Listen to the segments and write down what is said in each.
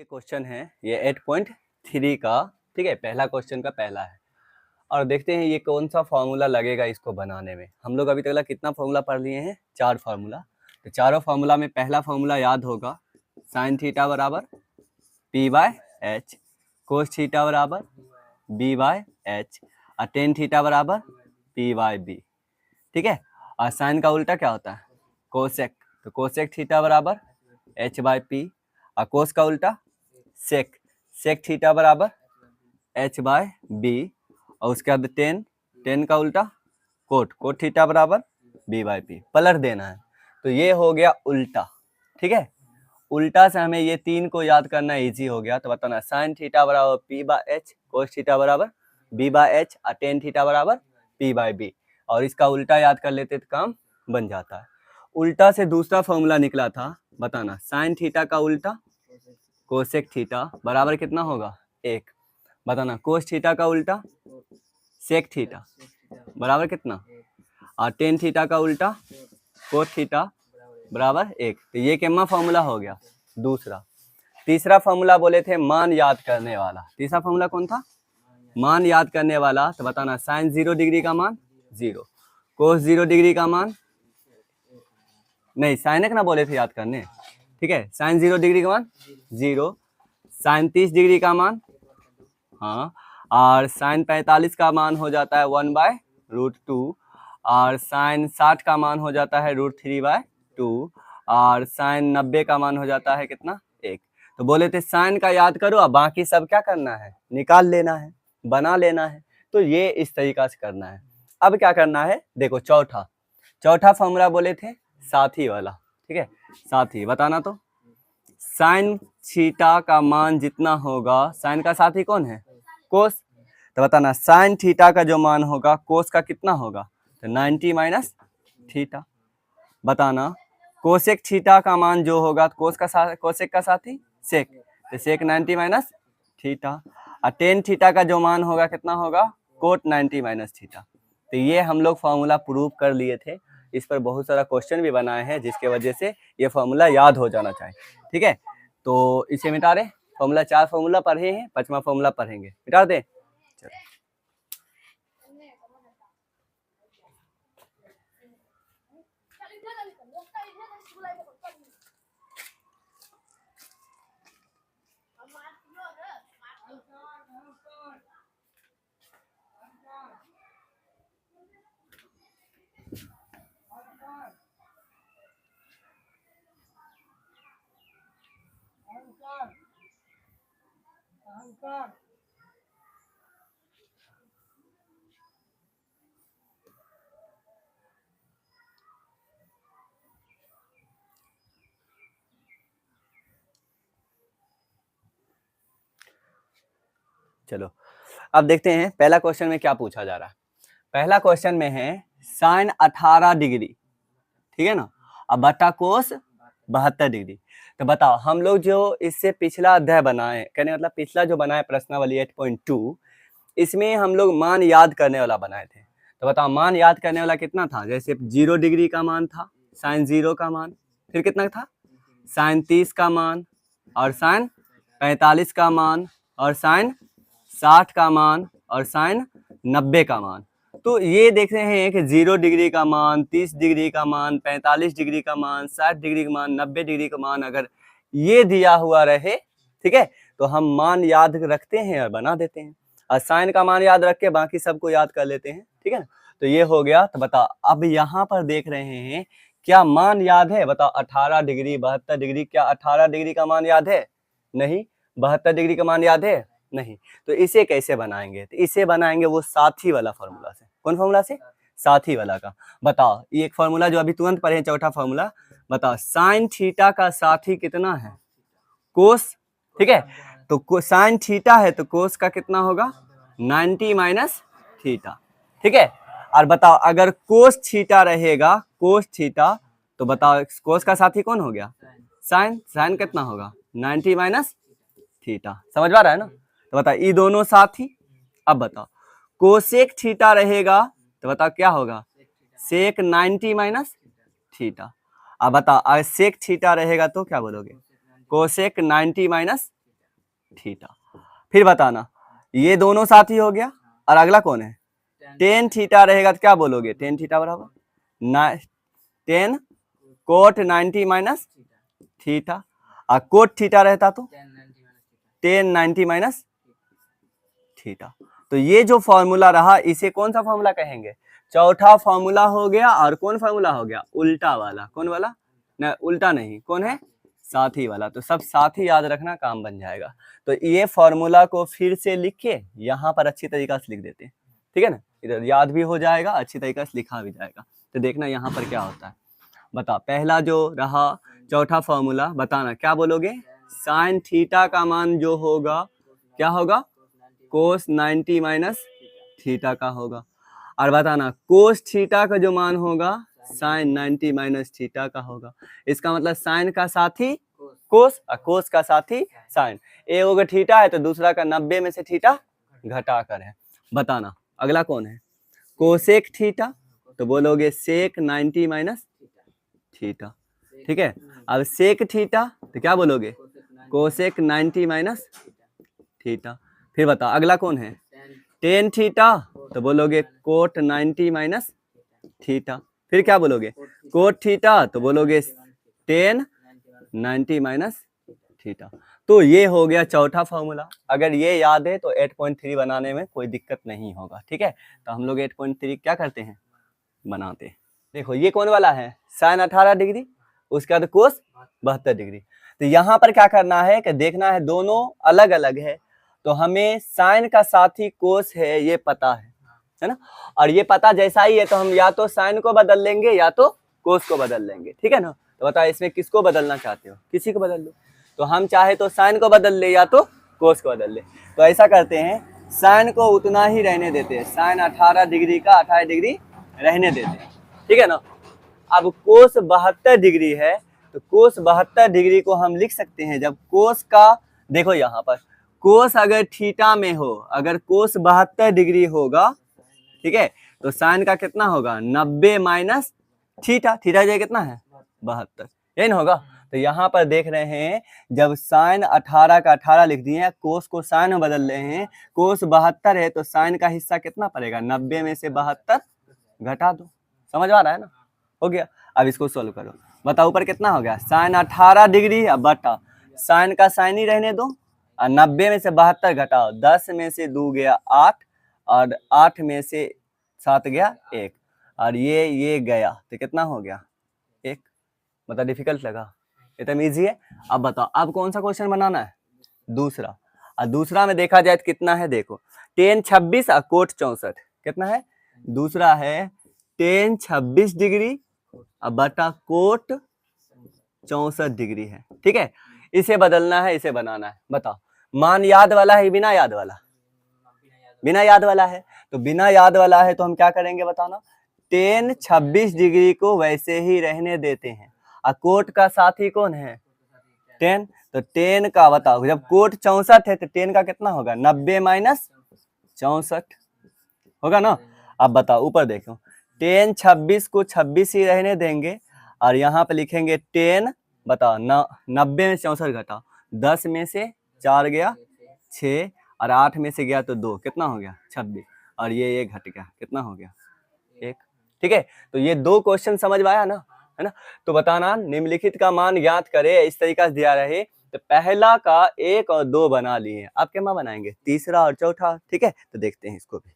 ये क्वेश्चन है, ये 8.3 का, ठीक है, पहला क्वेश्चन का पहला है। और देखते हैं ये कौन सा फॉर्मूला लगेगा इसको बनाने में। हम लोग अभी तक कितना फॉर्मूला पढ़ लिए हैं, 4 फार्मूला। तो चारों फार्मूला में पहला फार्मूला याद होगा, साइन थीटा बराबर P by H, cos theta बराबर बी बाय एच, और टेन थीटा बराबर पी बाय बी, ठीक है। और साइन का उल्टा क्या होता है, कोसेक, तो कोसेक थीटा बराबर एच बाय पी, और कोस का उल्टा सेक, सेक थीटा बराबर एच बाय बी, और उसके बाद टेन का उल्टा कोट, कोट थीटा बराबर बी बाय पी, पलट देना है। तो ये हो गया उल्टा, ठीक है। उल्टा से हमें ये तीन को याद करना इजी हो गया। तो बताना साइन थीटा बराबर P by H, cos theta बराबर बी बाय एच, और टेन थीटा बराबर पी बाय बी, और इसका उल्टा याद कर लेते तो काम बन जाता है। उल्टा से दूसरा फॉर्मूला निकला था, बताना साइन थीटा का उल्टा कोसेक थीटा बराबर कितना होगा, 1। बताना कोस थीटा का उल्टा सेक थीटा बराबर कितना, और टेन थीटा का उल्टा कोस थीटा बराबर 1। तो ये केमा फॉर्मूला हो गया दूसरा। तीसरा फॉर्मूला बोले थे मान याद करने वाला। तीसरा फॉर्मूला कौन था, मान याद करने वाला। तो बताना साइन 0 डिग्री का मान 0, कोस 0 डिग्री का मान नहीं, साइन एक ना बोले थे याद करने, ठीक है। साइन 0 डिग्री का मान 0, साइन 30 डिग्री का मान, हाँ, और साइन 45 का मान हो जाता है 1/√2, और साइन 60 का मान हो जाता है √3/2, और साइन 90 का मान हो जाता है कितना, 1। तो बोले थे साइन का याद करो, अब बाकी सब क्या करना है, निकाल लेना है, बना लेना है। तो ये इस तरीका से करना है। अब क्या करना है, देखो चौथा फॉर्मूला बोले थे साथी वाला, ठीक है। साथी बताना, तो साइन थीटा का मान जितना होगा, साइन का साथी कौन है, कोस। तो बताना साइन थीटा का जो मान होगा कोस का कितना होगा, तो 90 माइनस थीटा। बताना कोसेक थीटा का मान जो होगा, कोसेक का साथी सेक, तो सेक 90 माइनस थीटा। और टेन थीटा का जो मान होगा कितना होगा, कोट 90 माइनस थीटा। तो ये हम लोग फॉर्मूला प्रूव कर लिए थे। इस पर बहुत सारा क्वेश्चन भी बनाए हैं, जिसके वजह से ये फॉर्मूला याद हो जाना चाहिए, ठीक है। तो इसे मिटा रहे, फॉर्मूला 4 फॉर्मूला पढ़े हैं, 5वां फॉर्मूला पढ़ेंगे, मिटा दे। चलो चलो अब देखते हैं पहला क्वेश्चन में क्या पूछा जा रहा है। पहला क्वेश्चन में है साइन 18 डिग्री, ठीक है ना, अब बटा कोस 72 डिग्री। तो बताओ हम लोग जो इससे पिछला अध्याय बनाए, कहने मतलब पिछला जो बनाए प्रश्नावली 8.2, इसमें हम लोग मान याद करने वाला बनाए थे। तो बताओ मान याद करने वाला कितना था, जैसे 0 डिग्री का मान था, साइन 0 का मान, फिर कितना था, साइन 30 का मान, और साइन 45 का मान, और साइन 60 का मान, और साइन 90 का मान। तो ये देख रहे हैं कि 0 डिग्री का मान, 30 डिग्री का मान, 45 डिग्री का मान, 60 डिग्री का मान, 90 डिग्री का मान अगर ये दिया हुआ रहे, ठीक है, तो हम मान याद रखते हैं और बना देते हैं, और साइन का मान याद रख के बाकी सबको याद कर लेते हैं, ठीक है ना। तो ये हो गया। तो बताओ अब यहाँ पर देख रहे हैं क्या मान याद है, बताओ 18 डिग्री 72 डिग्री, क्या 18 डिग्री का मान याद है, नहीं। 72 डिग्री का मान याद है, नहीं। तो इसे कैसे बनाएंगे, तो इसे बनाएंगे वो साथी वाला फॉर्मूला से। कौन फॉर्मूला से, साथी वाला का। बताओ ये एक फॉर्मूला जो अभी तुरंत पढ़े, चौथा फॉर्मूला। बताओ साइन थीटा का साथी कितना है, कोस, ठीक है। तो साइन थीटा है तो कोस का कितना होगा, 90 माइनस थीटा, ठीक है। और बताओ अगर कोस थीटा रहेगा, कोस थीटा, तो बताओ कोस का साथी कौन हो गया, साइन, साइन कितना होगा, 90 माइनस थीटा। समझ में आ रहा है ना। तो बताओ ये दोनों साथी। अब बताओ कोसेक थीटा रहेगा, तो बताओ क्या होगा, सेक 90 माइनस थीटा। अब बताओ सेक थीटा रहेगा तो क्या बोलोगे, कोसेक 90 माइनस थीटा। फिर बताना ये दोनों साथ ही हो गया और अगला कौन है, टेन थीटा रहेगा तो क्या बोलोगे, टेन थीटा बराबर टेन कोट 90 माइनस थीटा, और कोट थीटा रहता तो टेन 90 माइनस थीटा। तो ये जो फॉर्मूला रहा इसे कौन सा फॉर्मूला कहेंगे, चौथा फॉर्मूला हो गया। और कौन फॉर्मूला हो गया, उल्टा वाला। कौन वाला, ना उल्टा नहीं, कौन है, साथी वाला। तो सब साथी याद रखना, काम बन जाएगा। तो ये फॉर्मूला को फिर से लिख के यहाँ पर अच्छी तरीका से लिख देते हैं, ठीक है ना, इधर याद भी हो जाएगा, अच्छी तरीका से लिखा भी जाएगा। तो देखना यहाँ पर क्या होता है, बता। पहला जो रहा चौथा फॉर्मूला, बताना क्या बोलोगे, साइन थीटा का मान जो होगा क्या होगा, कोस 90 माइनस थीटा का होगा। और बताना कोस थीटा का जो मान होगा साइन 90 माइनस थीटा का होगा। इसका मतलब साइन का साथी कोस और कोस का साथी साइन। एक होगा थीटा है तो दूसरा का 90 में से थीटा घटा कर है। बताना अगला कौन है, कोसेक थीटा, तो बोलोगे सेक 90 माइनस थीटा, ठीक है। अब सेक थीटा तो क्या बोलोगे, कोसेक 90 माइनस थीटा। फिर बता अगला कौन है, टेन थीटा, तो बोलोगे कोट 90 माइनस थीटा। फिर क्या बोलोगे, कोट थीटा, तो बोलोगे टेन 90 माइनस थीटा। तो ये हो गया चौथा फॉर्मूला। अगर ये याद है तो 8.3 बनाने में कोई दिक्कत नहीं होगा, ठीक है। तो हम लोग 8.3 क्या करते हैं, बनाते हैं। देखो ये कौन वाला है, साइन 18 डिग्री, उसके बाद कोस 72 डिग्री। तो यहाँ पर क्या करना है कि देखना है दोनों अलग अलग है, तो हमें साइन का साथी कोस है ये पता है ना। और ये पता जैसा ही है तो हम या तो साइन को बदल लेंगे या तो कोस को बदल लेंगे, ठीक है ना। तो बताओ इसमें किसको बदलना चाहते हो, किसी को बदल लो। तो हम चाहे तो साइन को बदल ले या तो कोस को बदल ले। तो ऐसा करते हैं, साइन को उतना ही रहने देते हैं, साइन 18 डिग्री का 18 डिग्री रहने देते हैं, ठीक है ना। अब कोस 72 डिग्री है तो कोस 72 डिग्री को हम लिख सकते हैं, जब कोस का देखो यहाँ पर कोस अगर थीटा में हो, अगर कोस 72 डिग्री होगा, ठीक है, तो साइन का कितना होगा 90 माइनस थीटा, थीटा जो कितना है 72, यही ना होगा। तो यहाँ पर देख रहे हैं जब साइन 18 का 18 लिख दिए, कोस को साइन में बदल रहे हैं, कोस 72 है तो साइन का हिस्सा कितना पड़ेगा, 90 में से 72 घटा दो। समझ आ रहा है ना, हो गया। अब इसको सोल्व करो, बताओ ऊपर कितना हो गया, साइन 18 डिग्री, अब बटा साइन का साइन ही रहने दो, और 90 में से 72 घटाओ, 10 में से 2 गया 8, और 8 में से 7 गया 1, और ये गया तो कितना हो गया 1। मतलब डिफिकल्ट लगा, एकदम इजी है। अब बताओ अब कौन सा क्वेश्चन बनाना है, दूसरा। और दूसरा में देखा जाए तो कितना है, देखो टेन 26 और कोट 64 कितना है, दूसरा है टेन 26 डिग्री अब बटा कोट 64 डिग्री है, ठीक है। इसे बदलना है, इसे बनाना है। बताओ मान याद वाला है बिना याद वाला, बिना याद वाला है। तो बिना याद वाला है तो हम क्या करेंगे बताना, टेन 26 डिग्री को वैसे ही रहने देते हैं, और कोट का साथी कौन है 10, तो 10 का बताओ जब कोट 64 है तो 10 का कितना होगा 90 माइनस 64 होगा ना। अब बताओ ऊपर देखो, 10 26 को 26 ही रहने देंगे, और यहाँ पे लिखेंगे 10 बताओ 90 में 64 घटाओ, 10 में से 4 गया 6, और 8 में से गया तो 2, कितना हो गया 26, और ये घट गया कितना हो गया 1, ठीक है। तो ये दो क्वेश्चन समझ में आया ना, है ना। तो बताना निम्नलिखित का मान ज्ञात करे, इस तरीका से दिया रहे तो पहला का 1 और 2 बना लिए, आप क्या मान बनाएंगे तीसरा और चौथा, ठीक है। तो देखते हैं इसको भी।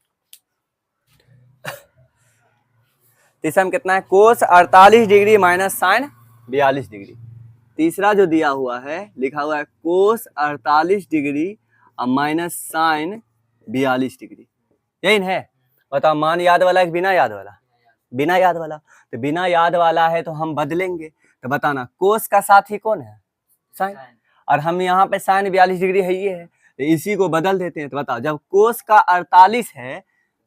तीसरा में कितना है, कोस 48 डिग्री माइनस साइन 42 डिग्री। तीसरा जो दिया हुआ है लिखा हुआ है कोस 48 डिग्री और माइनस साइन 42 डिग्री, यही है। बताओ मान याद वाला है बिना याद वाला, बिना याद वाला। तो बिना याद वाला है तो हम बदलेंगे। तो बताना कोस का साथी कौन है साइन, और हम यहाँ पे साइन 42 डिग्री है ये है, तो इसी को बदल देते हैं। तो बताओ जब कोस का 48 है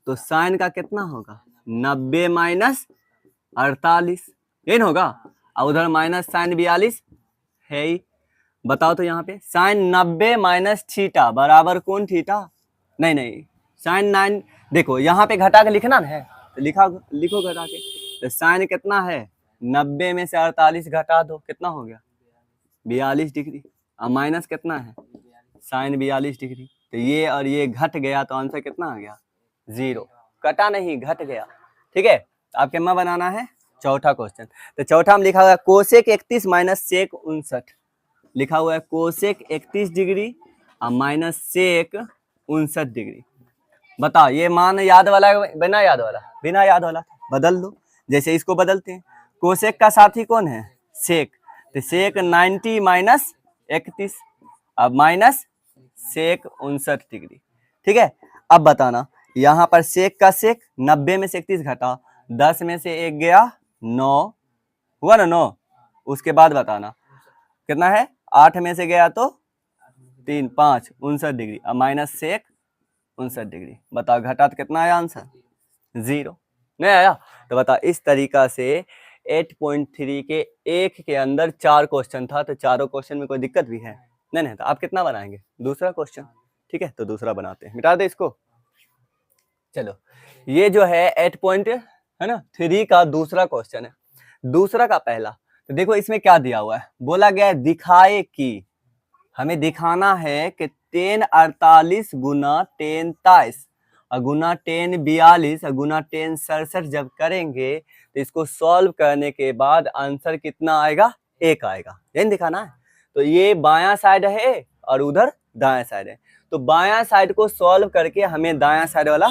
तो साइन का कितना होगा 90 माइनस 48, यही ना होगा, और उधर माइनस साइन 42 है ही। बताओ तो यहाँ पे साइन 90 माइनस थीटा बराबर कौन थीटा, नहीं साइन 9, देखो यहाँ पे घटा के लिखना है तो लिखो घटा के। तो साइन कितना है 90 में से 48 घटा दो, कितना हो गया 42 डिग्री, और माइनस कितना है साइन 42 डिग्री। तो ये और ये घट गया तो आंसर कितना आ गया? 0। कटा नहीं, घट गया। ठीक है, आपके में बनाना है चौथा क्वेश्चन। तो चौथा में लिखा हुआ है कोसेक 31 माइनस सेक 59। लिखा हुआ है कोसेक 31 डिग्री और माइनस सेक 59 डिग्री। बताओ ये मान याद वाला है बिना याद वाला? बिना याद वाला, बदल दो। जैसे इसको बदलते हैं, कोसेक का साथी कौन है? सेक। तो सेक 90 माइनस 31 अब माइनस सेक 59 डिग्री। ठीक है, अब बताना यहाँ पर सेक का सेक 90 में से 31 घटा, 10 में से 1 गया 9 हुआ ना 9। उसके बाद बताना कितना है, 8 में से गया तो 3 5 59 डिग्री अब माइनस सेक 59 डिग्री। बताओ घटा तो कितना आया आंसर? 0 नहीं आया। तो बता इस तरीका से 8.3 के एक के अंदर 4 क्वेश्चन था। तो चारों क्वेश्चन में कोई दिक्कत भी है? नहीं। तो आप कितना बनाएंगे? दूसरा क्वेश्चन। ठीक है, तो दूसरा बनाते हैं, मिटा दे इसको। चलो ये जो है 8.3 का दूसरा क्वेश्चन है, दूसरा का पहला। तो देखो इसमें क्या दिया हुआ है, बोला गया है दिखाए कि, हमें दिखाना है कि 10 48 गुना 10 23 और गुना 10 42 और गुना 10 67 जब करेंगे तो इसको सॉल्व करने के बाद आंसर कितना आएगा? 1 आएगा। यही दिखाना है। तो ये बायां साइड है और उधर दायां साइड है। तो बायां साइड को सॉल्व करके हमें दायां साइड वाला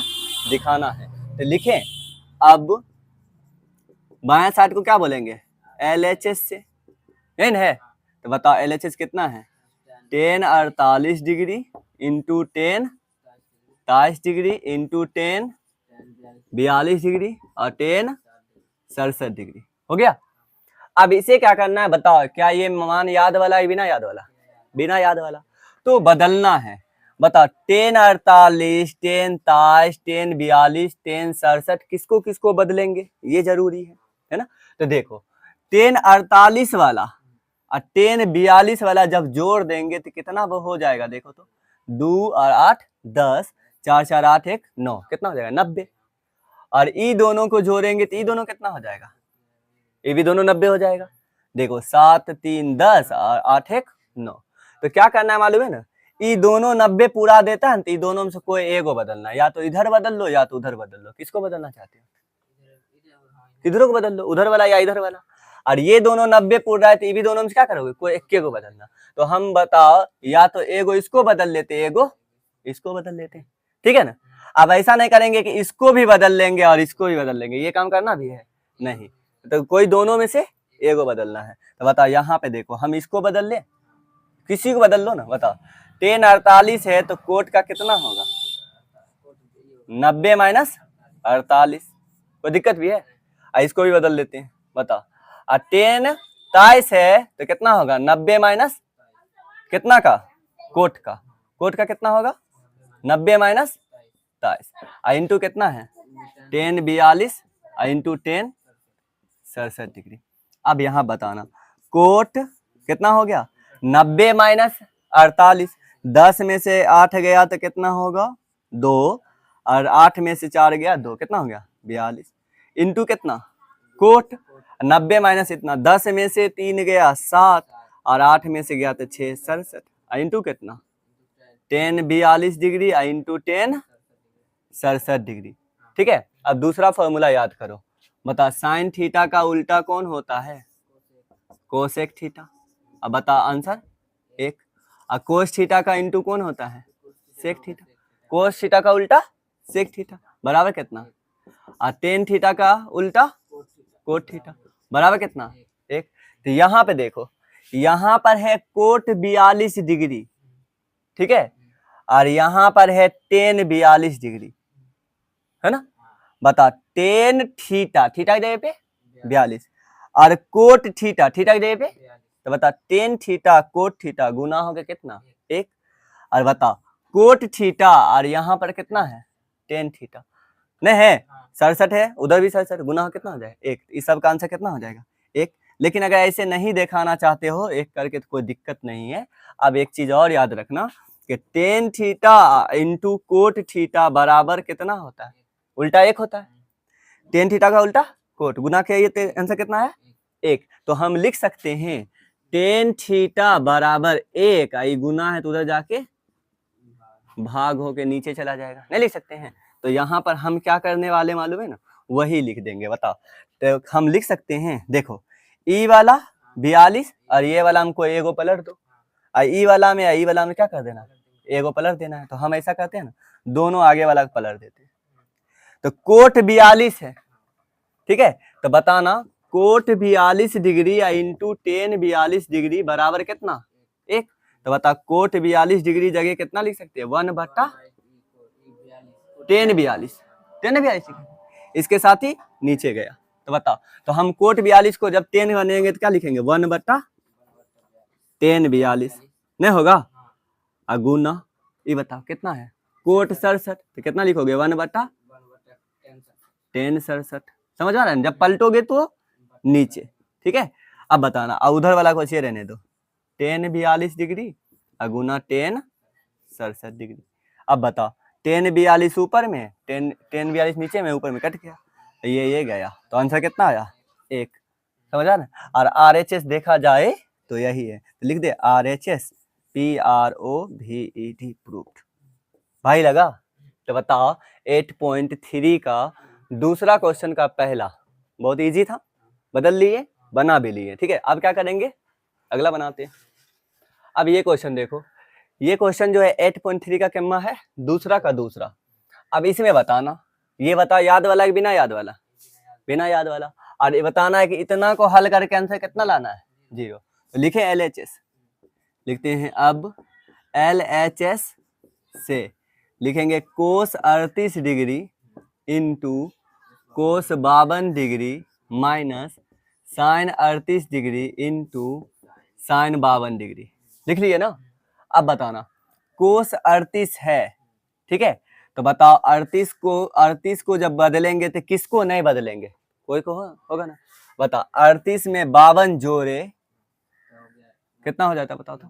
दिखाना है। तो लिखें, अब बायां साइड को क्या बोलेंगे? LHS से, यही है। तो बताओ LHS कितना है? 10 48 degree into 10 23 degree into 10 42 degree और 10 67 डिग्री। हो गया। अब इसे क्या करना है बताओ, क्या ये मान याद वाला है बिना याद वाला? बिना याद वाला। तो बदलना है। बताओ 10 48 10 23 10 42 10 67 किसको किसको बदलेंगे, ये जरूरी है ना। तो देखो 10 48 वाला और 10 42 वाला जब जोड़ देंगे तो कितना वो हो जाएगा? देखो तो 2 और 8 10 4 4 8 1 9 कितना हो जाएगा? 90। और ई दोनों को जोड़ेंगे तो ई दोनों कितना हो जाएगा? ये भी दोनों 90 हो जाएगा। देखो 7 3 10 और 8 1 9। तो क्या करना है मालूम है ना, ये दोनों 90 पूरा देता है तो ये दोनों में से कोई एक को बदलना है, या तो इधर बदल लो या तो उधर बदल लो। किसको बदलना चाहते हो? किधरों को बदल लो, उधर वाला या इधर वाला। और ये दोनों 90 पूरा है तो ये भी दोनों में क्या करोगे? कोई एक को बदलना। तो हम बताओ या तो एगो इसको बदल लेते, एगो इसको बदल लेते। ठीक है ना। अब ऐसा नहीं करेंगे कि इसको भी बदल लेंगे और इसको भी बदल लेंगे, ये काम करना भी है नहीं। तो कोई दोनों में से एगो बदलना है। तो बताओ यहाँ पे देखो, हम इसको बदल ले, किसी को बदल लो ना। बताओ 10 48 है तो कोट का कितना होगा? 90 माइनस 48। कोई दिक्कत भी है? इसको भी बदल लेते हैं। बताओ 10 23 है तो कितना होगा? 90 माइनस कितना का? कोट का। कोट का कितना होगा? 90 माइनस 23 इंटू कितना है? 10 42 इंटू 10 67 डिग्री। अब यहाँ बताना कोट कितना हो गया? 90 माइनस 48। 10 में से 8 गया तो कितना होगा? 2 और 8 में से 4 गया 2 कितना हो गया? 42 इंटू कितना? कोट 90 माइनस इतना, 10 में से 3 गया 7 और 8 में से गया तो 6 67 इंटू कितना? 10 42 डिग्री इंटू 10 67 डिग्री। ठीक है। अब दूसरा फॉर्मूला याद करो। बता साइन थीटा का उल्टा कौन होता है? Cosec theta. अब बता आंसर 1। और कोस थीटा का इंटू कौन होता है? Sec theta. कोस थीटा का उल्टा सेक थीटा बराबर कितना? और टेन थीटा का उल्टा कोट थीटा बराबर कितना? 1। तो यहाँ पे देखो, यहाँ पर है कोट 42 डिग्री, ठीक है, और यहाँ पर है टेन 42 डिग्री, है ना। बता टेन थीटा, थीटा की जगह पे 42 और कोट थीटा, थीटा की जगह पे, तो बता टेन थीटा कोट थीटा गुना हो गया कितना? 1। और बता कोट थीटा और यहाँ पर कितना है? टेन थीटा नहीं है, 67 है, उधर भी 67, गुना हो कितना हो जाएगा? 1। इस सब का आंसर कितना हो जाएगा? 1। लेकिन अगर ऐसे नहीं दिखाना चाहते हो एक करके तो कोई दिक्कत नहीं है। अब एक चीज और याद रखना कि tan theta into cot theta बराबर कितना होता है? उल्टा 1 होता है। टेन थीटा का उल्टा कोट गुना के ये आंसर कितना है? 1। तो हम लिख सकते हैं टेन थीटा बराबर 1, आई गुना है तो उधर जाके भाग होके नीचे चला जाएगा, नहीं लिख सकते हैं। तो यहाँ पर हम क्या करने वाले मालूम है ना, वही लिख देंगे। बताओ, तो हम लिख सकते हैं, देखो ई वाला 42 और ये वाला हमको एगो पलट दो, और ई वाला में ई वाला में क्या कर देना, एगो पलट देना है। तो हम ऐसा करते हैं ना, दोनों आगे वाला पलट देते हैं। तो कोट 42 है, ठीक है। तो बताना cot 42 degree into tan 42 degree बराबर कितना, 1। तो बता कोट 42 डिग्री जगह कितना लिख सकते हैं, 1/10 42 इसके साथ ही नीचे गया। तो बताओ, तो हम कोट 42 को जब 10 बनेंगे तो क्या लिखेंगे, 1/10 नहीं होगा, अगुना ये बताओ कितना है, कोट 67 तो कितना लिखोगे, 1/10 समझ आ रहा है। जब पलटोगे तो नीचे, ठीक है। अब बताना, अब उधर वाला को अच्छे रहने दो, 10 42 डिग्री अगुना 10 67 डिग्री। अब बताओ 10 42 ऊपर में, 10 42 नीचे में, ऊपर में कट गया, ये गया, तो आंसर कितना आया, 1। समझ आ रहा है। और RHS देखा जाए तो यही है, तो लिख दे RHS PROVED प्रूव्ड। भाई लगा। तो बताओ 8.3 का दूसरा क्वेश्चन का पहला, बहुत इजी था, बदल लिए, बना भी लिए, ठीक है। अब क्या करेंगे, अगला बनाते हैं। अब ये क्वेश्चन देखो, ये क्वेश्चन जो है 8.3 का कितना है, दूसरा का दूसरा। अब इसमें बताना, ये बता याद वाला कि बिना याद वाला, बिना याद वाला, और ये बताना है कि इतना को हल करके आंसर कितना लाना है, 0। तो लिखे LHS, लिखते हैं। अब LHS से लिखेंगे cos 38 degree into cos 52 degree minus sine 38 degree into sine 52 degree. लिख लिए ना। अब बताना कोस 38 है, ठीक है। तो बताओ 38 को जब बदलेंगे तो किसको नहीं बदलेंगे, कोई को होगा ना। बता 38 में 52 जोड़े कितना हो जाता है, बताओ तो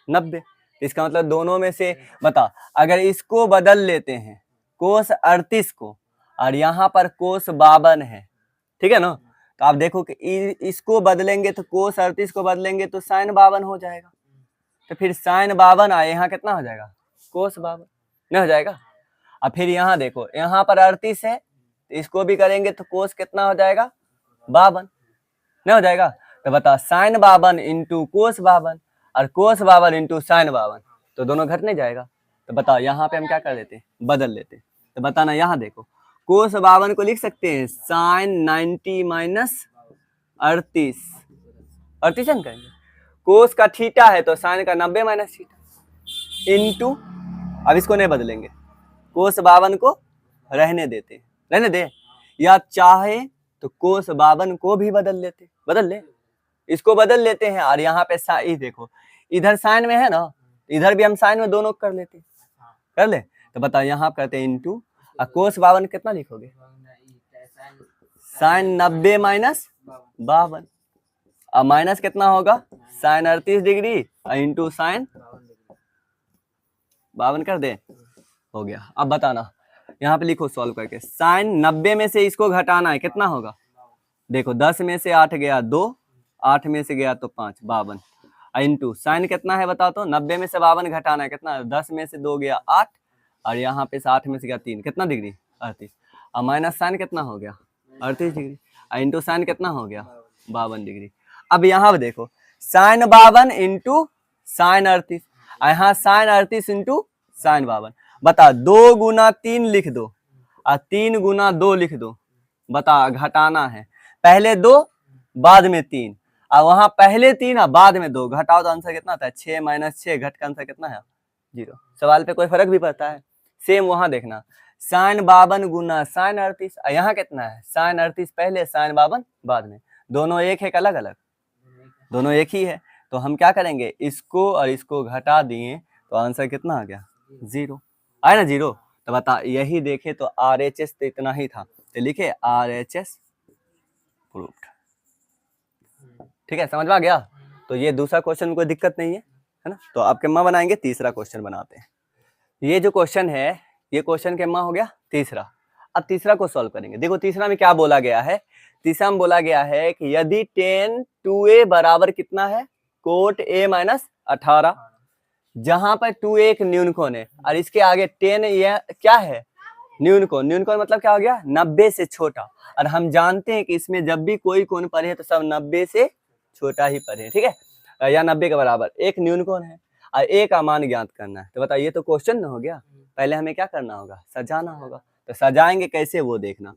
90। इसका मतलब दोनों में से बता, अगर इसको बदल लेते हैं कोस 38 को, और यहाँ पर कोस 52 है, ठीक है ना। तो आप देखो कि इसको बदलेंगे तो कोस 38 को बदलेंगे तो साइन 52 हो जाएगा। तो फिर साइन 52 आए, यहाँ कितना हो जाएगा, कोस 52 नहीं हो जाएगा। अब फिर यहाँ देखो, यहाँ पर 38 है, तो इसको भी करेंगे तो कोस कितना हो जाएगा, 52 नहीं हो जाएगा। तो बता साइन 52 इंटू कोस 52 और कोस 52 इंटू साइन 52, तो दोनों घट नहीं जाएगा। तो बताओ यहाँ पे हम क्या कर देते, बदल लेते। तो बताना यहाँ देखो, कोस 52 को लिख सकते हैं साइन 90 माइनस 38 करेंगे। कोस का थीटा है तो साइन का 90 माइनस थीटा इंटू, अब इसको नहीं बदलेंगे, कोस 52 को रहने देते, रहने दे, या चाहे तो कोस 52 को भी बदल लेते, बदल ले, इसको बदल लेते हैं। और यहाँ पे साइन देखो, इधर साइन में है ना, इधर भी हम साइन में दोनों कर लेते, कर ले। तो बताओ यहाँ करते हैं इंटू, कोस 52 कितना लिखोगे, साइन 90 माइनस 52, अब माइनस कितना होगा, साइन 38 डिग्री इंटू साइन 52 कर दे, हो गया। अब बताना यहाँ पे लिखो सॉल्व करके, साइन 90 में से इसको घटाना है, कितना होगा, देखो 10 में से 8 गया 2, 8 में से गया तो 5, 52 इंटू साइन कितना है बताओ तो, 90 में से 52 घटाना है, कितना, 10 में से 2 गया 8, और यहाँ पे 8 में से गया 3, कितना डिग्री, 38, और माइनस साइन कितना हो गया, 38 डिग्री, इंटू साइन कितना हो गया, 52 डिग्री। अब यहाँ पे देखो साइन 52 इंटू साइन 38, यहाँ साइन 38 इंटू साइन 52। बता 2 गुना 3 लिख दो और 3 गुना 2 लिख दो। बता घटाना है, पहले 2 बाद में 3, और वहां पहले 3 और बाद में 2, घटाओ तो आंसर कितना आता है, 6 माइनस 6 घट का आंसर कितना है, 0। सवाल पे कोई फर्क भी पड़ता है, सेम वहां देखना, साइन 52 गुना साइन 38, यहाँ कितना है, साइन 38 पहले साइन 52 बाद में, दोनों एक है अलग अलग, दोनों एक ही है। तो हम क्या करेंगे, इसको और इसको घटा दिए तो आंसर कितना आ गया, 0 आए ना, 0। तो बता यही देखे तो RHS तो इतना ही था, तो लिखे RHS प्रूव्ड, ठीक है, समझ में आ गया। तो ये दूसरा क्वेश्चन कोई दिक्कत नहीं है ना। तो आप कितना बनाएंगे, तीसरा क्वेश्चन बनाते हैं। ये जो क्वेश्चन है, ये क्वेश्चन कितना हो गया, तीसरा। अब तीसरा को सॉल्व करेंगे। देखो तीसरा में क्या बोला गया है, तीसरा में बोला गया है कि यदि tan 2a बराबर कितना है, कोट a माइनस 18, जहां पर 2a एक न्यून कोण है और इसके आगे 10 यह क्या है, न्यून कोण। न्यून कोण मतलब क्या हो गया, 90 से छोटा। और हम जानते हैं कि इसमें जब भी कोई कोण पढ़े तो सब 90 से छोटा ही पढ़े, ठीक है, या 90 के बराबर। एक न्यून कोण है और ए का मान ज्ञात करना है। तो बताइए, ये तो क्वेश्चन हो गया। पहले हमें क्या करना होगा, सजाना होगा। तो सजाएंगे कैसे वो देखना।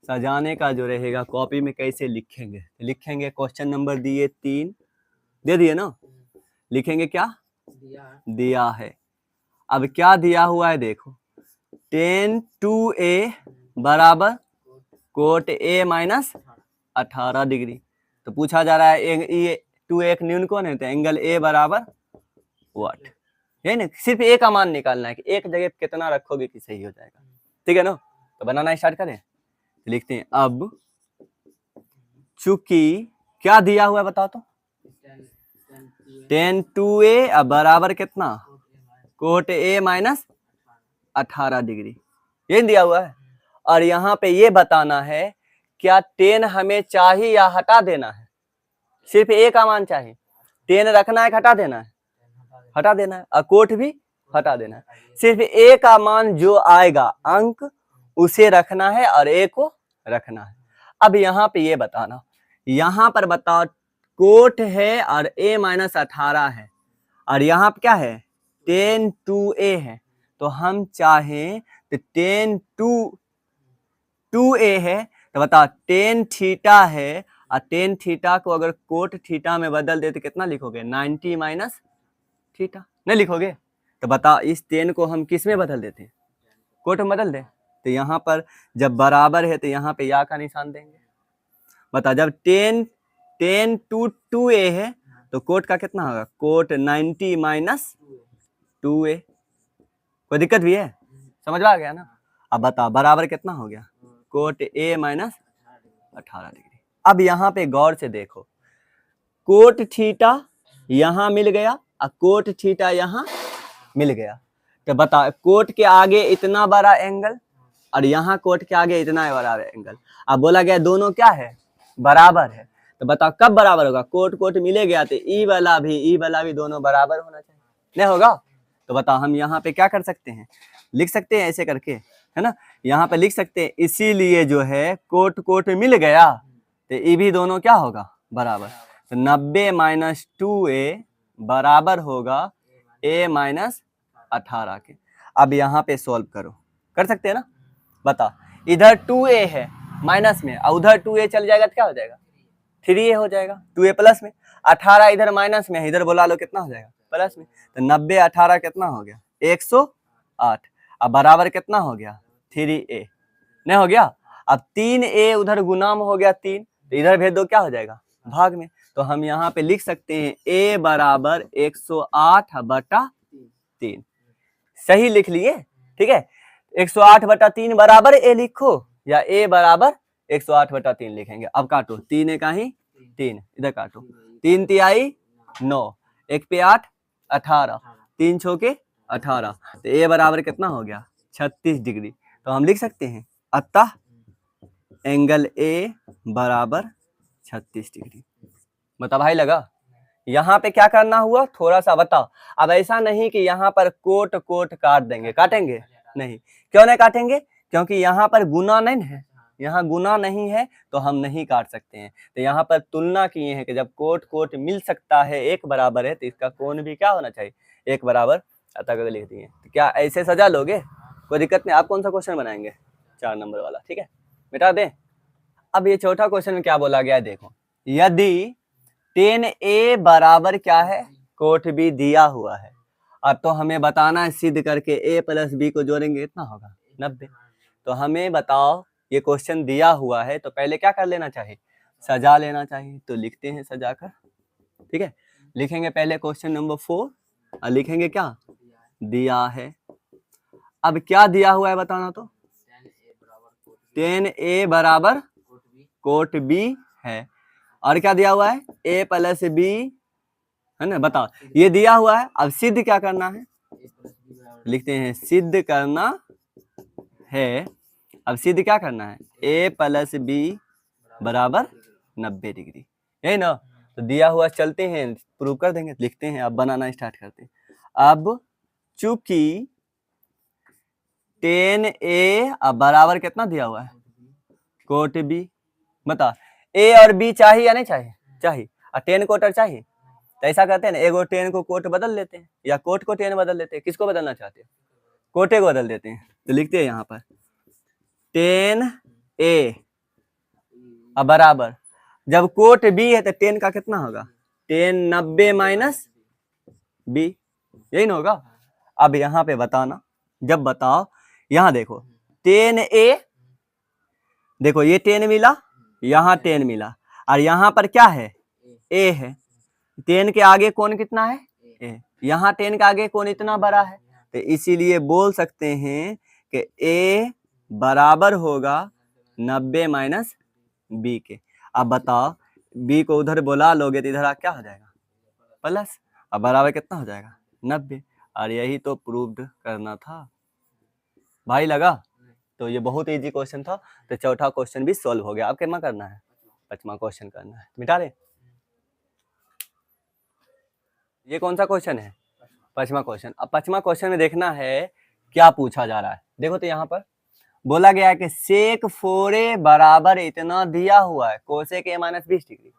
सजाने का जो रहेगा, कॉपी में कैसे लिखेंगे, लिखेंगे क्वेश्चन नंबर दिए 3 दे दिए ना, लिखेंगे क्या दिया है। अब क्या दिया हुआ है देखो, tan 2a बराबर कोट a माइनस 18 डिग्री। तो पूछा जा रहा है ये 2a एक न्यून कोण है, तो एंगल a बराबर व्हाट, है ना। सिर्फ a का मान निकालना है कि एक जगह कितना रखोगे कि सही हो जाएगा, ठीक है ना। तो बनाना स्टार्ट करें, लिखते हैं। अब चूंकि क्या दिया हुआ है बताओ तो, tan 2a बराबर कितना, कोट a माइनस 18 डिग्री, ये दिया हुआ है। और यहाँ पे ये बताना है क्या tan हमें चाहिए या हटा देना है। सिर्फ a का मान चाहिए, tan रखना है, हटा देना है, हटा देना है, और कोट भी हटा देना है। सिर्फ a का मान जो आएगा अंक उसे रखना है और a को रखना है। अब यहाँ पे ये बताना, यहाँ पर बताओ कोट है और a माइनस 18 है, और यहाँ पे क्या है tan 2a है। तो हम चाहें तो tan 2a है, तो बताओ tan थीटा है, और tan थीटा को अगर कोट थीटा में बदल दे तो कितना लिखोगे, 90 माइनस थीटा, नहीं लिखोगे। तो बताओ इस tan को हम किस में बदल देते हैं, कोट में बदल दे। तो यहाँ पर जब बराबर है तो यहाँ पे या का निशान देंगे। बता, जब tan 2a है तो कोट का कितना होगा, कोट 90 माइनस 2a। कोई दिक्कत भी है, समझ में आ गया ना। अब बताओ बराबर कितना हो गया, कोट a माइनस 18 डिग्री। अब यहाँ पे गौर से देखो, कोट थीटा यहाँ मिल गया और कोट थीटा यहाँ मिल गया। तो बता, कोट के आगे इतना बड़ा एंगल और यहाँ कोट के आगे इतना बड़ा एंगल। अब बोला गया दोनों क्या है, बराबर है। तो बताओ कब बराबर होगा, कोट कोट मिले गया तो ई वाला भी दोनों बराबर होना चाहिए, नहीं होगा। तो बताओ हम यहाँ पे क्या कर सकते हैं, लिख सकते हैं ऐसे करके, है ना। यहाँ पे लिख सकते हैं, इसीलिए जो है कोट कोट मिल गया तो ई भी दोनों क्या होगा, बराबर। तो 90 माइनस 2a बराबर होगा a माइनस 18 के। अब यहाँ पे सॉल्व करो, कर सकते हैं ना। बता, इधर 2a है माइनस में और उधर 2a चल जाएगा तो क्या हो जाएगा, 3a हो जाएगा। 2a प्लस में, 18 इधर माइनस में है, इधर बोला लो कितना हो जाएगा, प्लस में। तो 90 18 कितना हो गया, 108। अब बराबर कितना हो गया, 3a, नहीं हो गया। अब 3a उधर गुनाम हो गया 3, तो इधर भेज दो क्या हो जाएगा, भाग में। तो हम यहाँ पे लिख सकते हैं a बराबर 108/3, सही लिख लिए, ठीक है। 108/3 बराबर a लिखो, या a बराबर 108/3 लिखेंगे। अब काटो, 3 का ही 3, इधर काटो, 3 तिहाई 9, 1 पे 8 18, 3 छोके 18। तो a बराबर कितना हो गया, 36 डिग्री। तो हम लिख सकते हैं अतः एंगल a बराबर 36 डिग्री। बता भाई लगा। यहाँ पे क्या करना हुआ, थोड़ा सा बताओ। अब ऐसा नहीं कि यहाँ पर कोट कोट काट देंगे, काटेंगे नहीं। क्यों नहीं काटेंगे, क्योंकि यहाँ पर गुना नहीं है, यहाँ गुना नहीं है तो हम नहीं काट सकते हैं। तो यहाँ पर तुलना किए हैं कि जब कोट कोट मिल सकता है, एक बराबर है, तो इसका कोण भी क्या होना चाहिए, एक बराबर। अतः लिख दिए। तो क्या ऐसे सजा लोगे, कोई दिक्कत नहीं। आप कौन सा क्वेश्चन बनाएंगे, 4 नंबर वाला, ठीक है, मिटा दें। अब ये चौथा क्वेश्चन में क्या बोला गया है देखो, यदि tan a बराबर क्या है, कोट b दिया हुआ है। अब तो हमें बताना है, सिद्ध करके a प्लस b को जोड़ेंगे कितना होगा, 90। तो हमें बताओ ये क्वेश्चन दिया हुआ है तो पहले क्या कर लेना चाहिए, सजा लेना चाहिए। तो लिखते हैं सजा कर, ठीक है। लिखेंगे पहले क्वेश्चन नंबर 4 और लिखेंगे क्या दिया है। अब क्या दिया हुआ है बताना तो, tan a बराबर कोट b है, और क्या दिया हुआ है, a प्लस b, है ना। बताओ ये दिया हुआ है। अब सिद्ध क्या करना है, लिखते हैं सिद्ध करना है। अब सिद्ध क्या करना है, a प्लस b बराबर 90 डिग्री, यही ना। तो दिया हुआ चलते हैं, प्रूव कर देंगे, लिखते हैं। अब बनाना स्टार्ट करते हैं। अब चूंकि टेन ए अब बराबर कितना दिया हुआ है, कोट बी। बता ए और बी चाहिए या नहीं चाहिए, चाहिए। और टेन कोटर चाहिए, तो ऐसा करते हैं ना, एगो टेन को कोट बदल लेते हैं या कोट को टेन बदल लेते हैं। किसको बदलना चाहते हैं, कोटे को बदल देते हैं। तो लिखते हैं यहाँ पर टेन ए अब बराबर, जब कोट बी है तो टेन का कितना होगा, टेन 90 माइनस बी, यही ना होगा। अब यहाँ पे बताना, जब बताओ यहाँ देखो टेन ए, देखो ये 10 मिला, यहाँ 10 मिला, और यहाँ पर क्या है, ए है। 10 के आगे कौन कितना है, ए। यहाँ 10 के आगे कौन इतना बड़ा है, तो इसीलिए बोल सकते हैं कि ए बराबर होगा 90 माइनस बी के। अब बताओ बी को उधर बुला लोगे तो इधर क्या हो जाएगा, प्लस, अब बराबर कितना हो जाएगा, 90। और यही तो प्रूव्ड करना था भाई, लगा। तो ये बहुत इजी क्वेश्चन था। तो चौथा क्वेश्चन भी सॉल्व हो गया। अब क्या करना है, पांचवा क्वेश्चन करना है, मिटा दे। ये कौन सा क्वेश्चन है, पांचवा क्वेश्चन। अब पांचवा क्वेश्चन में देखना है क्या पूछा जा रहा है। देखो तो यहाँ पर बोला गया है कि सेक 4a बराबर इतना दिया हुआ है, कोसेक a माइनस 20 डिग्री,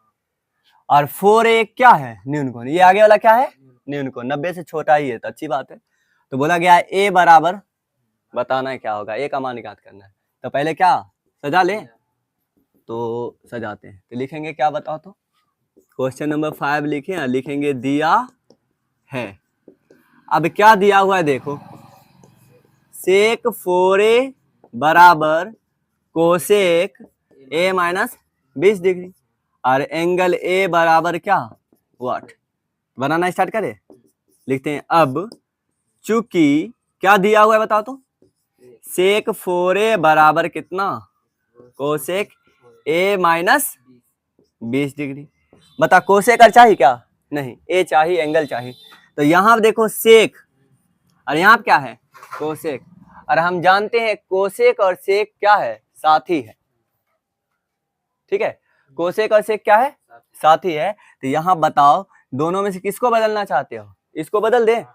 और 4a क्या है, न्यून कोण। ये आगे वाला क्या है, न्यून कोण, 90 से छोटा ही है, तो अच्छी बात है। तो बोला गया है a बराबर, बताना है क्या होगा, a का मान निकाल करना है। तो पहले क्या सजा ले, तो सजाते हैं। तो लिखेंगे क्या बताओ, तो क्वेश्चन नंबर 5 लिखें और लिखेंगे दिया है। अब क्या दिया हुआ है देखो, सेक 4a बराबर कोसेक a माइनस 20 डिग्री, और एंगल a बराबर क्या, वाट। बनाना स्टार्ट करें, लिखते हैं। अब चूंकि क्या दिया हुआ है बताओ तो, सेक 4a बराबर कितना, कोसेक a माइनस 20 डिग्री। बता कोसेक और चाहिए क्या, नहीं, a चाहिए, एंगल चाहिए। तो यहाँ देखो सेक, और यहाँ क्या है, कोसेक। और हम जानते हैं कोसेक और सेक क्या है, साथी है, ठीक है। कोसेक और सेक क्या है, साथी है। तो यहाँ बताओ दोनों में से किसको बदलना चाहते हो, इसको बदल दे, है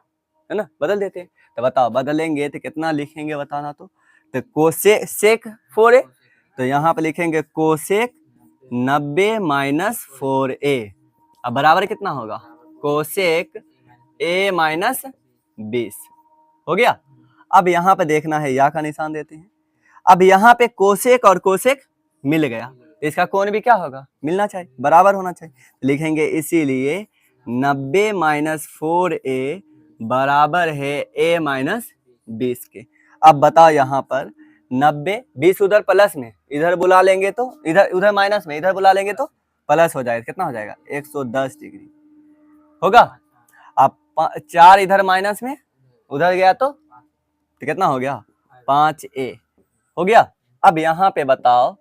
ना, बदल देते हैं। तो बताओ बदलेंगे तो कितना लिखेंगे बताना। तो कोसेक सेक 4a, तो यहाँ पे लिखेंगे कोसेक 90 माइनस 4a, अब बराबर कितना होगा, कोसेक a माइनस 20, हो गया। अब यहाँ पे देखना है, या का निशान देते हैं। अब यहाँ पे कोसेक और कोसेक मिल गया, तो इसका कोण भी क्या होगा, मिलना चाहिए, बराबर होना चाहिए। लिखेंगे इसीलिए 90 माइनस 4a बराबर है a माइनस 20 के। अब बताओ यहाँ पर 90, 20 उधर प्लस में, इधर बुला लेंगे तो इधर, उधर माइनस में, इधर बुला लेंगे तो प्लस हो जाएगा, कितना हो जाएगा 110 डिग्री होगा। अब 4 इधर माइनस में, उधर गया तो कितना हो गया, 5a हो गया। अब यहाँ पे बताओ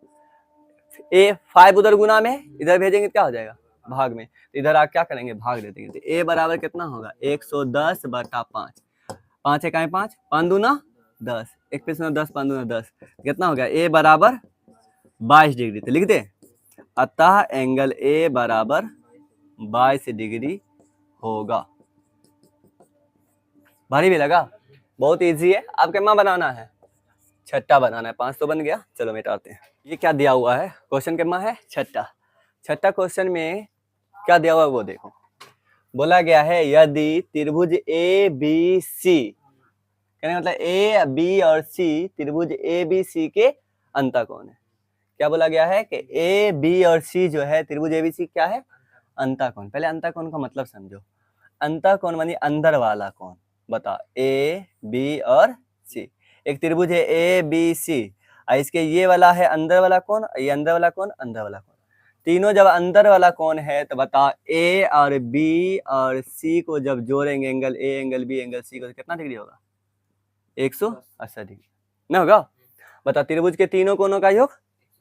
a 5 उधर गुना में, इधर भेजेंगे क्या हो जाएगा, भाग में। तो इधर आप क्या करेंगे, भाग दे देंगे। तो a बराबर कितना होगा, 110 बटा 5, 5 1 5, 5 दूना 10, 1 5 10, 5 दूना 10, कितना हो गया, a बराबर 22 डिग्री। तो लिख दे, अतः एंगल a बराबर 22 डिग्री होगा। भारी भी लगा, बहुत इजी है। अब क्या बनाना है, छठा बनाना है। 5 तो बन गया, चलो मिटाते हैं। ये क्या दिया हुआ है, क्वेश्चन कितना है, छठा। छठा क्वेश्चन में क्या दिया हुआ है वो देखो। बोला गया है यदि त्रिभुज ए बी सी, कहने मतलब ए बी और सी, त्रिभुज ए बी सी के अंतःकोण है। क्या बोला गया है कि ए बी और सी जो है, त्रिभुज ए बी सी क्या है, अंतःकोण। पहले अंतःकोण का मतलब समझो, अंतःकोण मानी अंदर वाला कोण। बता ए बी और सी, एक त्रिभुज है ए बी सी, और इसके ये वाला है अंदर वाला कोण, ये अंदर वाला कोण, अंदर वाला कोण, तीनों जब अंदर वाला कोण है तो बता ए और बी और सी को जब जोड़ेंगे, angle A angle B angle C को, तो कितना डिग्री होगा, 180 डिग्री ना होगा। बता त्रिभुज के तीनों कोणों का योग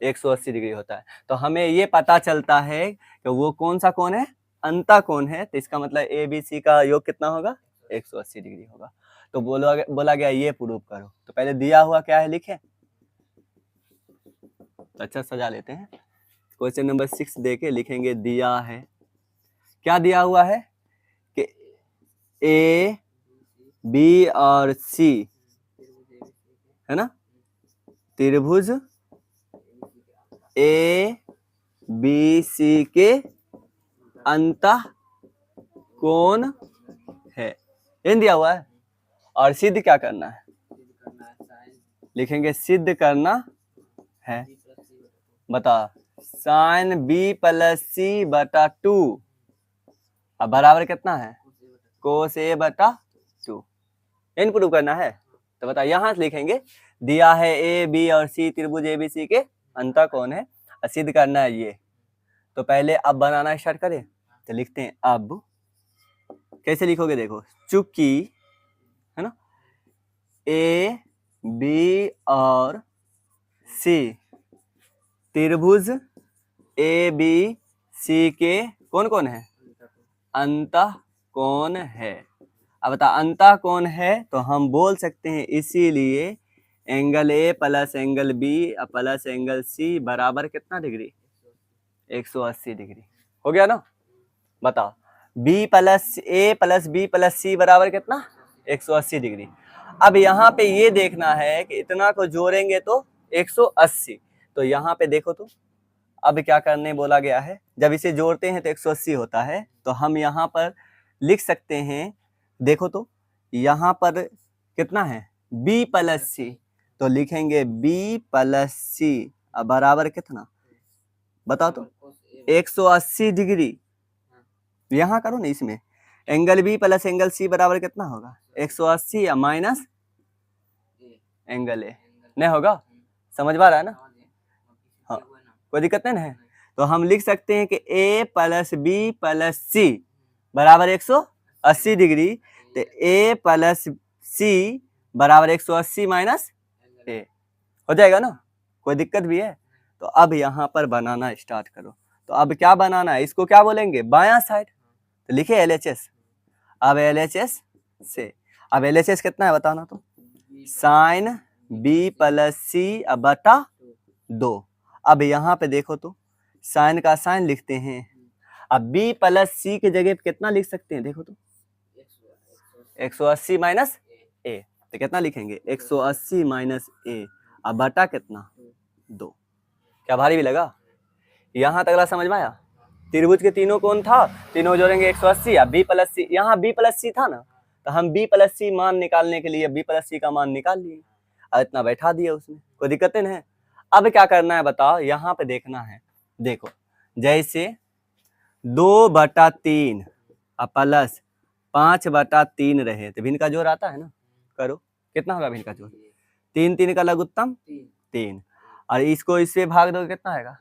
180 डिग्री होता है। तो हमें ये पता चलता है कि वो कौन सा कोण है, अंतःकोण है। तो इसका मतलब ए बी सी का योग कितना होगा, 180 डिग्री होगा। तो बोला गया ये प्रूव करो। तो पहले दिया हुआ क्या है लिखे, अच्छा सजा लेते हैं। क्वेश्चन नंबर 6 देके लिखेंगे दिया है। क्या दिया हुआ है कि ए बी और सी है ना, त्रिभुज ए बी सी के अंतः कोण है, इन दिया हुआ है। और सिद्ध क्या करना है, लिखेंगे सिद्ध करना है। बता, साइन बी प्लस सी बटा 2 अब बराबर कितना है, कोस ए बटा 2, इन प्रूव करना है। तो बता, यहां से लिखेंगे दिया है ए बी और सी त्रिभुज ए बी सी के अंतः कोण है, सिद्ध करना है ये। तो पहले अब बनाना स्टार्ट करें, तो लिखते हैं अब। कैसे लिखोगे देखो, चूंकि है ना ए बी और सी त्रिभुज ए बी सी के कौन कौन है, अंतः कोण है। अब बता, अंतः कोण है तो हम बोल सकते हैं इसीलिए angle A plus angle B plus angle C बराबर कितना डिग्री, 180 डिग्री। हो गया ना। बता, B plus A plus B plus C बराबर कितना, 180 डिग्री। अब यहाँ पे ये देखना है कि इतना को जोड़ेंगे तो 180, तो यहाँ पे देखो तो अब क्या करने बोला गया है, जब इसे जोड़ते हैं तो 180 होता है, तो हम यहाँ पर लिख सकते हैं, देखो तो यहाँ पर कितना है b प्लस सी, तो लिखेंगे b प्लस सी बराबर कितना, बताओ तो 180 डिग्री। यहाँ करो ना, इसमें angle b plus angle c बराबर कितना होगा, 180 या माइनस एंगल ए, नहीं होगा, समझ में आ रहा है ना। हाँ, कोई दिक्कत नहीं है। तो हम लिख सकते हैं कि a plus B plus C बराबर 180 डिग्री, तो a प्लस सी बराबर 180 माइनस ए, हो जाएगा ना, कोई दिक्कत भी है। तो अब यहाँ पर बनाना स्टार्ट करो। तो अब क्या बनाना है, इसको क्या बोलेंगे, बायां साइड, तो लिखे LHS। अब LHS से, अब LHS कितना है बताना तो, साइन b प्लस सी बटा 2। अब यहाँ पे देखो तो साइन का साइन लिखते हैं, अब b प्लस सी की जगह पे कितना लिख सकते हैं, देखो तो 180 माइनस ए, तो कितना लिखेंगे 180 माइनस ए, अब बटा कितना 2। क्या भारी भी लगा, यहाँ तक समझ में आया। त्रिभुज के तीनों कोण था, तीनों जोड़ेंगे 180, अब b प्लस सी, यहाँ b प्लस सी था ना, तो हम b प्लस सी मान निकालने के लिए b प्लस सी का मान निकाल लिए, और इतना बैठा दिया उसमें, कोई दिक्कत नहीं है। अब क्या करना है बताओ, यहाँ पे देखना है, देखो जैसे 2/3 प्लस 5/3 रहे तो भिन्न का जोड़ आता है ना, करो कितना होगा भिन्न का जोड़, 3 3 का लघुत्तम 3, और इसको इससे भाग दो कितना आएगा,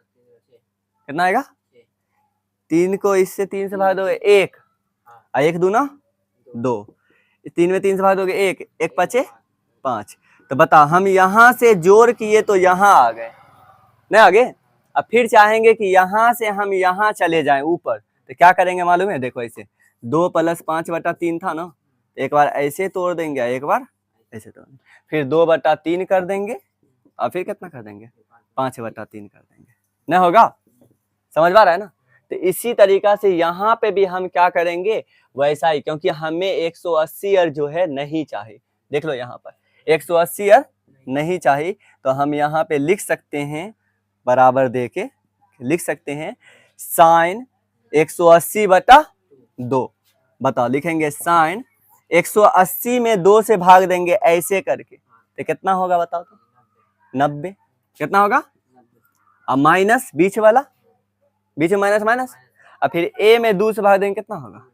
कितना आएगा, 3 को इससे 3 से भाग दोगे 1, और 1 दूना 2, 3 में 3 से भाग दोगे 1, 1 5 5। तो बता, हम यहाँ से जोड़ किए तो यहाँ आ गए, नहीं आगे। अब फिर चाहेंगे कि यहाँ से हम यहाँ चले जाएं ऊपर, तो क्या करेंगे मालूम है, देखो ऐसे 2 प्लस 5/3 था ना, एक बार ऐसे तोड़ देंगे, एक बार ऐसे तोड़ देंगे, फिर 2/3 कर देंगे, और फिर कितना कर देंगे 5/3 कर देंगे, नहीं होगा, समझ में आ रहा है ना। तो इसी तरीका से यहाँ पे भी हम क्या करेंगे वैसा ही, क्योंकि हमें 180 अर जो है नहीं चाहिए, देख लो यहाँ पर 180 अर नहीं चाहिए, तो हम यहाँ पे लिख सकते हैं, बराबर दे के लिख सकते हैं साइन 180/2। बताओ, लिखेंगे साइन 180 में 2 से भाग देंगे ऐसे करके, तो कितना होगा बताओ तो 90, कितना होगा, अब माइनस बीच वाला, बीच में माइनस माइनस, अब फिर a में 2 से भाग देंगे कितना होगा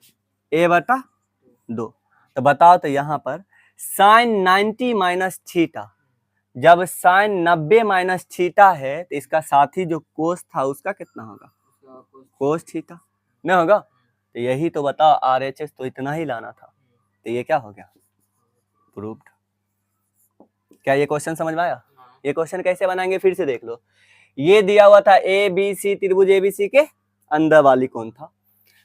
a/2। तो बताओ तो यहाँ पर साइन 90 माइनस थीटा, जब साइन 90 माइनस थीटा है तो इसका साथी जो कोस था उसका कितना होगा, कोस थीटा, नहीं होगा। तो यही तो बताओ RHS तो इतना ही लाना था, तो ये क्या हो गया, प्रूव्ड। क्या ये क्वेश्चन समझ में आया। ये क्वेश्चन कैसे बनाएंगे फिर से देख लो, ये दिया हुआ था ABC त्रिभुज ABC के अंदर वाली कोण था,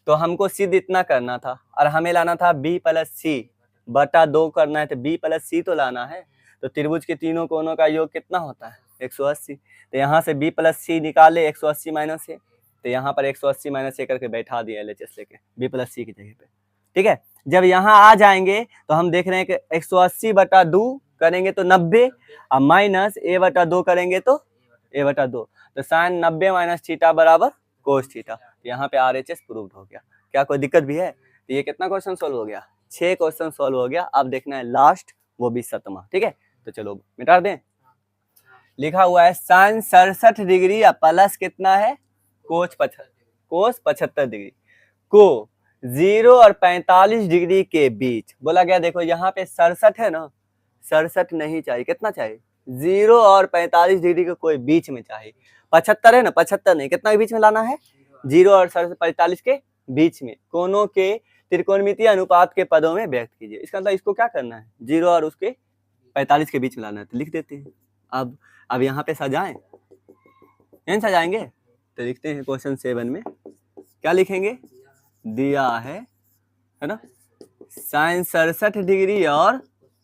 तो हमको सिद्ध इतना करना था, और हमें लाना था b प्लस सी बटा 2 करना है, तो b प्लस सी तो लाना है। तो त्रिभुज के तीनों कोणों का योग कितना होता है 180, तो यहाँ से b प्लस सी निकाले 180 माइनस ए, तो यहाँ पर 180 माइनस ए करके बैठा दिया LHS लेके b प्लस सी की जगह पे, ठीक है। जब यहाँ आ जाएंगे तो हम देख रहे हैं कि 180/2 करेंगे तो 90 और माइनस a/2 करेंगे तो a/2, तो साइन 90 माइनस थीटा बराबर कोस थीटा। यहाँ पे RHS प्रूव्ड हो गया। क्या कोई दिक्कत भी है? तो ये कितना क्वेश्चन सोल्व हो गया? 6 क्वेश्चन सोल्व हो गया। अब देखना है लास्ट, वो भी 7वां। ठीक है, तो चलो मिटा दें। लिखा हुआ है साइन 67 डिग्री या प्लस कितना है? कोस 75 डिग्री को 0 और 45 डिग्री के बीच बोला गया। देखो यहाँ पे 67 है ना, 67 नहीं चाहिए, कितना चाहिए? 0 और 45 डिग्री के कोई बीच में चाहिए। 75 है ना, 75 नहीं, कितना के बीच में लाना है? 0 और 45 के बीच में। कोनों के त्रिकोणमितीय अनुपात के पदों में व्यक्त कीजिए। इसका मतलब इसको क्या करना है? 0 और उसके 45 के बीच में लाना है, तो लिख देते हैं। अब यहाँ पे सजाएं, नहीं सजाएंगे तो लिखते हैं क्वेश्चन 7 में क्या लिखेंगे? दिया है ना, साइन 67 डिग्री और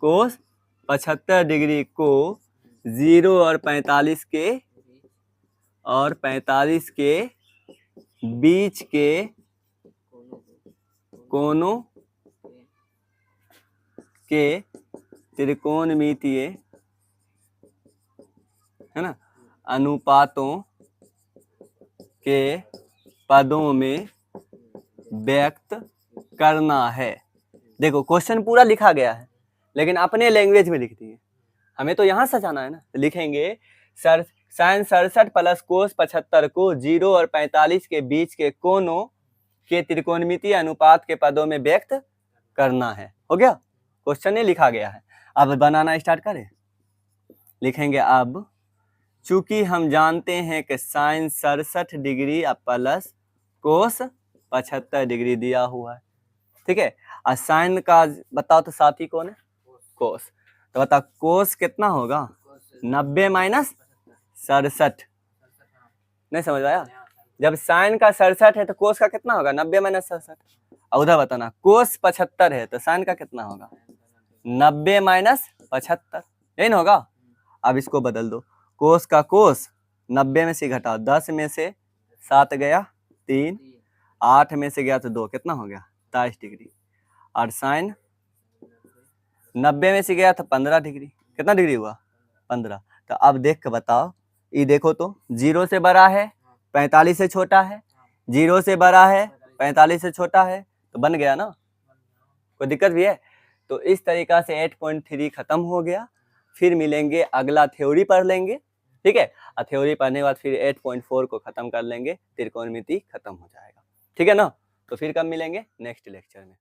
कोस 75 डिग्री को 0 और 45 के बीच के कोनों के त्रिकोणमितीय है ना अनुपातों के पदों में व्यक्त करना है। देखो क्वेश्चन पूरा लिखा गया है लेकिन अपने लैंग्वेज में लिख दिए। हमें तो यहाँ सजाना है ना, तो लिखेंगे साइन 67 प्लस कोस 75 को 0 और 45 के बीच के कोनों के त्रिकोणमितीय अनुपात के पदों में व्यक्त करना है। हो गया, क्वेश्चन ही लिखा गया है। अब बनाना स्टार्ट करें। लिखेंगे अब चूंकि हम जानते हैं कि sine 67 degree plus cos 75 degree दिया हुआ है। ठीक है, और साइन का बताओ तो साथी कौन है? कोस। तो बताओ कोस कितना होगा? 90 माइनस 67। नहीं समझ आया? जब साइन का 67 है तो कोस का कितना होगा? 90 माइनस 67। और उधर बताना कोस 75 है तो साइन का कितना होगा? 90 माइनस 75, यही ना होगा। अब इसको बदल दो, कोस का कोस 90 में से घटाओ, 10 में से 7 गया 3, 8 में से गया तो 2, कितना हो गया? 23 डिग्री। और साइन 90 में से गया तो 15 डिग्री, कितना डिग्री हुआ? 15। तो अब देख के बताओ, ये देखो तो 0 से बड़ा है 45 से छोटा है, 0 से बड़ा है 45 से छोटा है, तो बन गया ना। कोई दिक्कत भी है? तो इस तरीका से 8.3 खत्म हो गया। फिर मिलेंगे, अगला थ्योरी पढ़ लेंगे। ठीक है, और थ्योरी पढ़ने के बाद फिर 8.4 को खत्म कर लेंगे, त्रिकोणमिति खत्म हो जाएगा। ठीक है ना, तो फिर कब मिलेंगे? नेक्स्ट लेक्चर में।